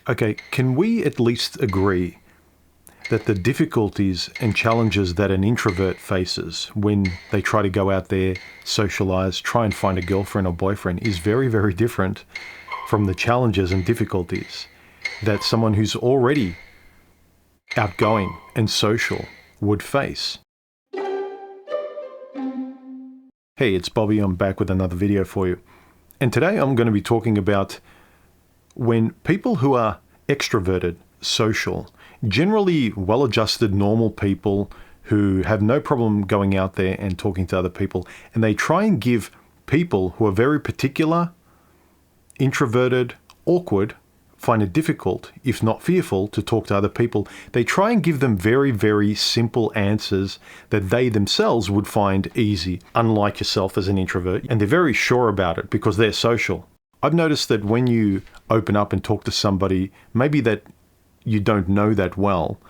Okay, can we at least agree that the difficulties and challenges that an introvert faces when they try to go out there, socialize, try and find a girlfriend or boyfriend is very, very different from the challenges and difficulties that someone who's already outgoing and social would face? Hey, it's Bobby. I'm back with another video for you. And today I'm going to be talking about when people who are extroverted, social, generally well-adjusted, normal people who have no problem going out there and talking to other people, and they try and give people who are very particular, introverted, awkward, find it difficult, if not fearful, to talk to other people. They try and give them very, very simple answers that they themselves would find easy, unlike yourself as an introvert. And they're very sure about it because they're social. I've noticed that when you open up and talk to somebody, maybe that you don't know that well,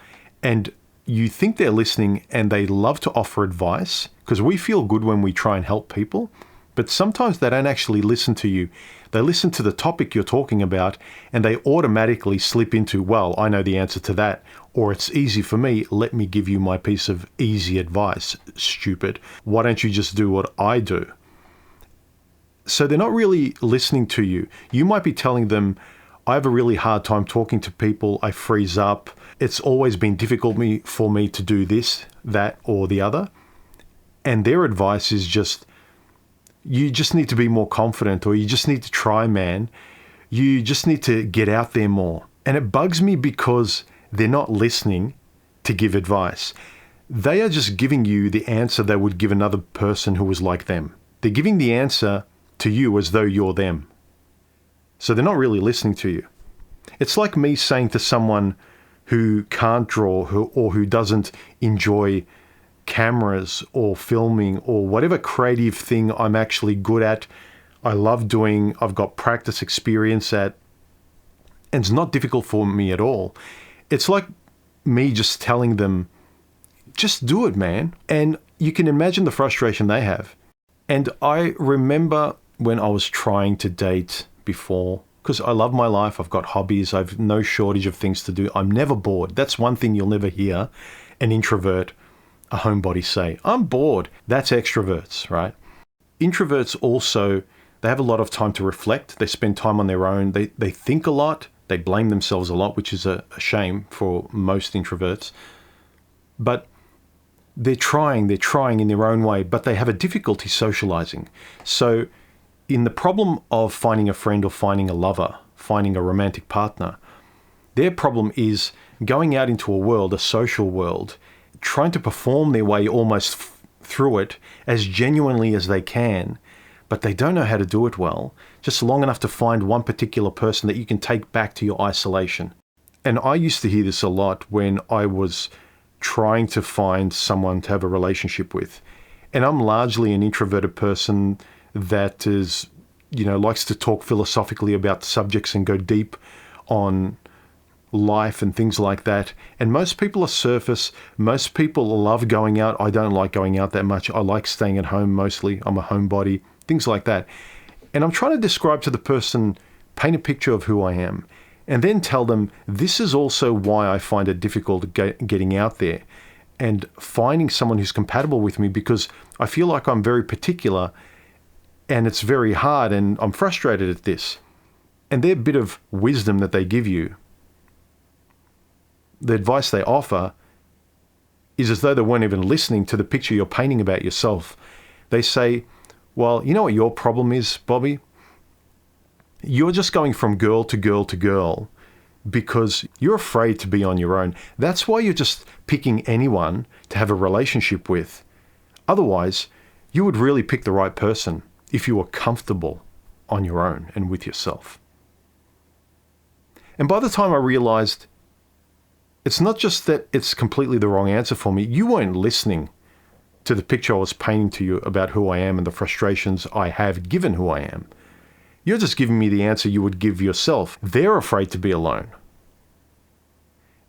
and you think they're listening and they love to offer advice, because we feel good when we try and help people, but sometimes they don't actually listen to you. They listen to the topic you're talking about and they automatically slip into, well, I know the answer to that, or it's easy for me, let me give you my piece of easy advice, stupid. Why don't you just do what I do? So they're not really listening to you. You might be telling them, I have a really hard time talking to people, I freeze up, it's always been difficult for me to do this, that, or the other. And their advice is just, you just need to be more confident, or you just need to try, man. You just need to get out there more. And it bugs me because they're not listening to give advice. They are just giving you the answer they would give another person who was like them. They're giving the answer to you as though you're them. So they're not really listening to you. It's like me saying to someone who can't draw or who doesn't enjoy cameras or filming or whatever creative thing I'm actually good at, I love doing, I've got practice experience at, and it's not difficult for me at all. It's like me just telling them, just do it, man. And you can imagine the frustration they have. And I remember when I was trying to date before, because I love my life, I've got hobbies, I've no shortage of things to do, I'm never bored. That's one thing you'll never hear an introvert, a homebody say. I'm bored. That's extroverts, right? Introverts also, they have a lot of time to reflect. They spend time on their own. They think a lot. They blame themselves a lot, which is a shame for most introverts. But they're trying in their own way, but they have a difficulty socializing. So in the problem of finding a friend or finding a lover, finding a romantic partner, their problem is going out into a world, a social world, trying to perform their way almost through it as genuinely as they can, but they don't know how to do it well, just long enough to find one particular person that you can take back to your isolation. And I used to hear this a lot when I was trying to find someone to have a relationship with. And I'm largely an introverted person that is, likes to talk philosophically about subjects and go deep on life and things like that. And most people are surface. Most people love going out. I don't like going out that much. I like staying at home mostly. I'm a homebody, things like that. And I'm trying to describe to the person, paint a picture of who I am, and then tell them this is also why I find it difficult getting out there and finding someone who's compatible with me, because I feel like I'm very particular and it's very hard and I'm frustrated at this. And their bit of wisdom that they give you, the advice they offer, is as though they weren't even listening to the picture you're painting about yourself. They say, well, you know what your problem is, Bobby? You're just going from girl to girl to girl because you're afraid to be on your own. That's why you're just picking anyone to have a relationship with. Otherwise, you would really pick the right person if you were comfortable on your own and with yourself. And by the time I realized it's not just that it's completely the wrong answer for me, you weren't listening to the picture I was painting to you about who I am and the frustrations I have given who I am. You're just giving me the answer you would give yourself. They're afraid to be alone.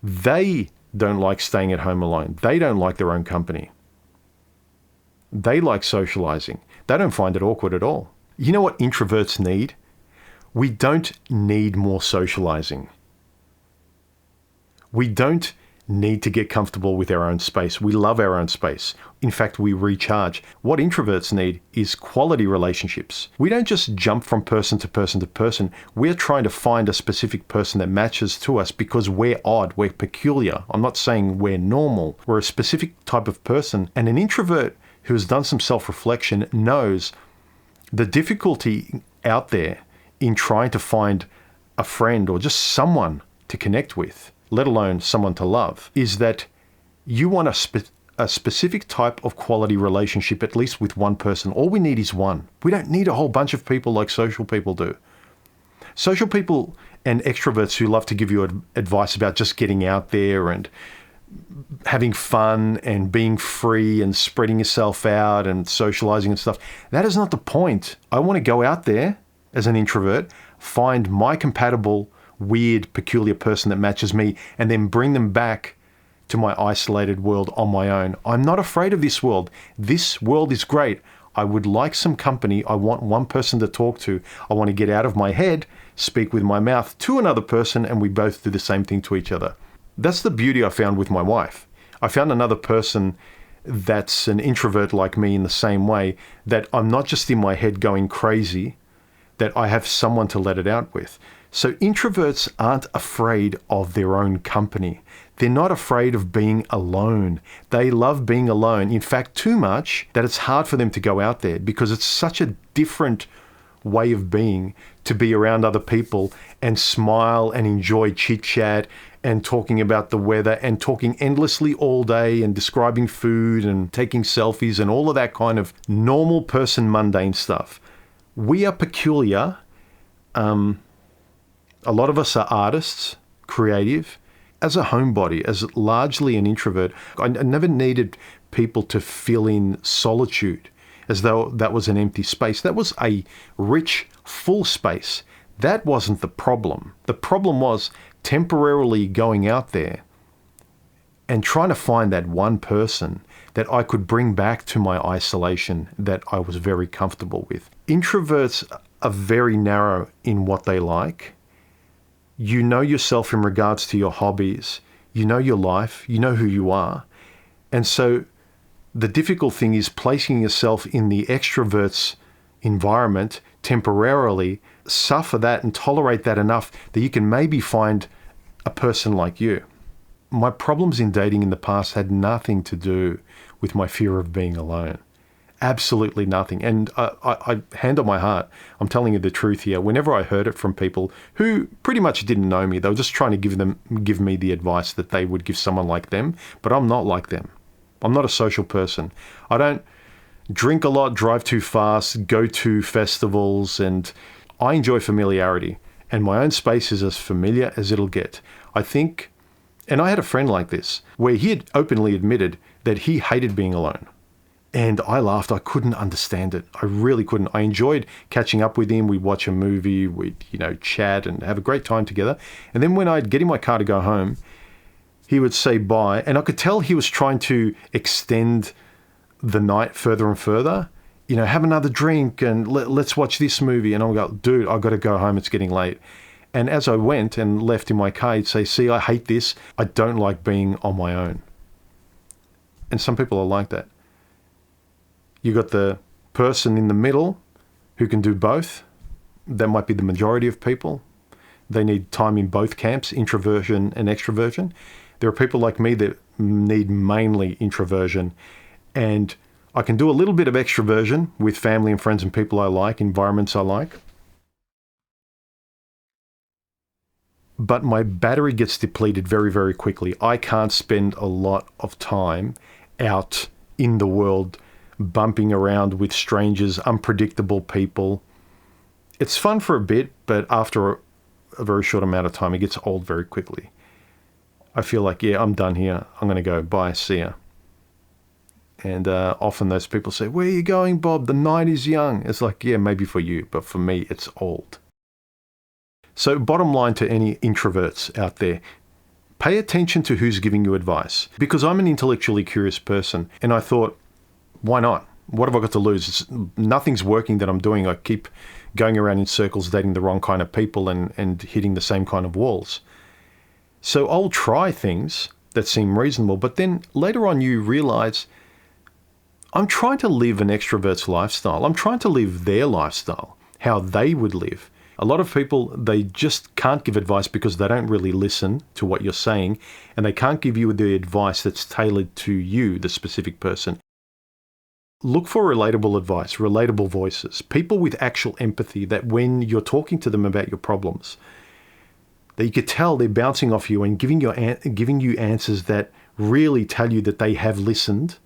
They don't like staying at home alone. They don't like their own company. They like socializing. They don't find it awkward at all. You know what introverts need? We don't need more socializing. We don't need to get comfortable with our own space. We love our own space. In fact, we recharge. What introverts need is quality relationships. We don't just jump from person to person to person. We're trying to find a specific person that matches to us because we're odd, we're peculiar. I'm not saying we're normal. We're a specific type of person. And an introvert who has done some self-reflection knows the difficulty out there in trying to find a friend or just someone to connect with, let alone someone to love, is that you want a specific type of quality relationship, at least with one person. All we need is one. We don't need a whole bunch of people like social people do. Social people and extroverts who love to give you advice about just getting out there and having fun and being free and spreading yourself out and socializing and stuff. That is not the point. I want to go out there as an introvert, find my compatible, weird, peculiar person that matches me, and then bring them back to my isolated world on my own. I'm not afraid of this world. This world is great. I would like some company. I want one person to talk to. I want to get out of my head, speak with my mouth to another person, and we both do the same thing to each other. That's the beauty I found with my wife. I found another person that's an introvert like me in the same way, that I'm not just in my head going crazy, that I have someone to let it out with. So introverts aren't afraid of their own company. They're not afraid of being alone. They love being alone. In fact, too much that it's hard for them to go out there because it's such a different way of being to be around other people and smile and enjoy chit-chat and talking about the weather and talking endlessly all day and describing food and taking selfies and all of that kind of normal person mundane stuff. We are peculiar. A lot of us are artists, creative. As a homebody, as largely an introvert, I never needed people to fill in solitude as though that was an empty space. That was a rich, full space. That wasn't the problem. The problem was temporarily going out there and trying to find that one person that I could bring back to my isolation that I was very comfortable with. Introverts are very narrow in what they like. You know yourself in regards to your hobbies. You know your life. You know who you are. And so the difficult thing is placing yourself in the extrovert's environment temporarily, suffer that and tolerate that enough that you can maybe find a person like you. My problems in dating in the past had nothing to do with my fear of being alone. Absolutely nothing. And I hand on my heart, I'm telling you the truth here. Whenever I heard it from people who pretty much didn't know me, they were just trying to give me the advice that they would give someone like them. But I'm not like them. I'm not a social person. I don't drink a lot, drive too fast, go to festivals, and I enjoy familiarity. And my own space is as familiar as it'll get. I think, and I had a friend like this, where he had openly admitted that he hated being alone. And I laughed. I couldn't understand it. I really couldn't. I enjoyed catching up with him. We'd watch a movie, we'd, chat and have a great time together. And then when I'd get in my car to go home, he would say bye. And I could tell he was trying to extend the night further and further. Have another drink and let's watch this movie. And I'll go, dude, I've got to go home. It's getting late. And as I went and left in my car, he'd say, see, I hate this. I don't like being on my own. And some people are like that. You got the person in the middle who can do both. That might be the majority of people. They need time in both camps, introversion and extroversion. There are people like me that need mainly introversion, and I can do a little bit of extroversion with family and friends and people I like, environments I like. But my battery gets depleted very, very quickly. I can't spend a lot of time out in the world bumping around with strangers, unpredictable people. It's fun for a bit, but after a very short amount of time, it gets old very quickly. I feel like, yeah, I'm done here. I'm going to go. Bye. See ya. And often those people say, where are you going, Bob? The night is young. It's like, yeah, maybe for you, but for me, it's old. So bottom line to any introverts out there, pay attention to who's giving you advice. Because I'm an intellectually curious person, and I thought, why not? What have I got to lose? Nothing's working that I'm doing. I keep going around in circles, dating the wrong kind of people and hitting the same kind of walls. So I'll try things that seem reasonable, but then later on you realize I'm trying to live an extrovert's lifestyle. I'm trying to live their lifestyle, how they would live. A lot of people, they just can't give advice because they don't really listen to what you're saying, and they can't give you the advice that's tailored to you, the specific person. Look for relatable advice, relatable voices, people with actual empathy, that when you're talking to them about your problems, that you could tell they're bouncing off you and giving you answers that really tell you that they have listened,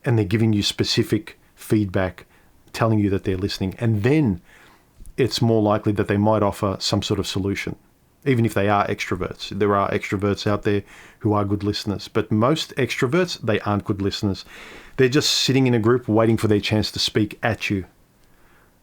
and they're giving you specific feedback, telling you that they're listening. And then it's more likely that they might offer some sort of solution, even if they are extroverts. There are extroverts out there who are good listeners, but most extroverts, they aren't good listeners. They're just sitting in a group waiting for their chance to speak at you,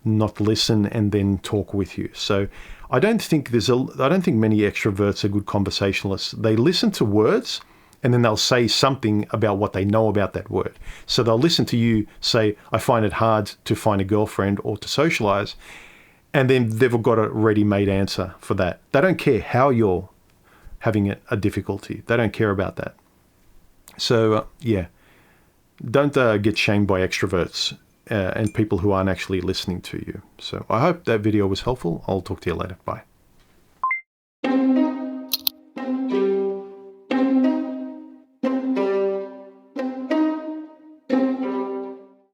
not listen and then talk with you. So I don't think many extroverts are good conversationalists. They listen to words and then they'll say something about what they know about that word. So they'll listen to you say, I find it hard to find a girlfriend or to socialize. And then they've got a ready-made answer for that. They don't care how you're having a difficulty. They don't care about that. So, don't get shamed by extroverts and people who aren't actually listening to you. So I hope that video was helpful. I'll talk to you later. Bye.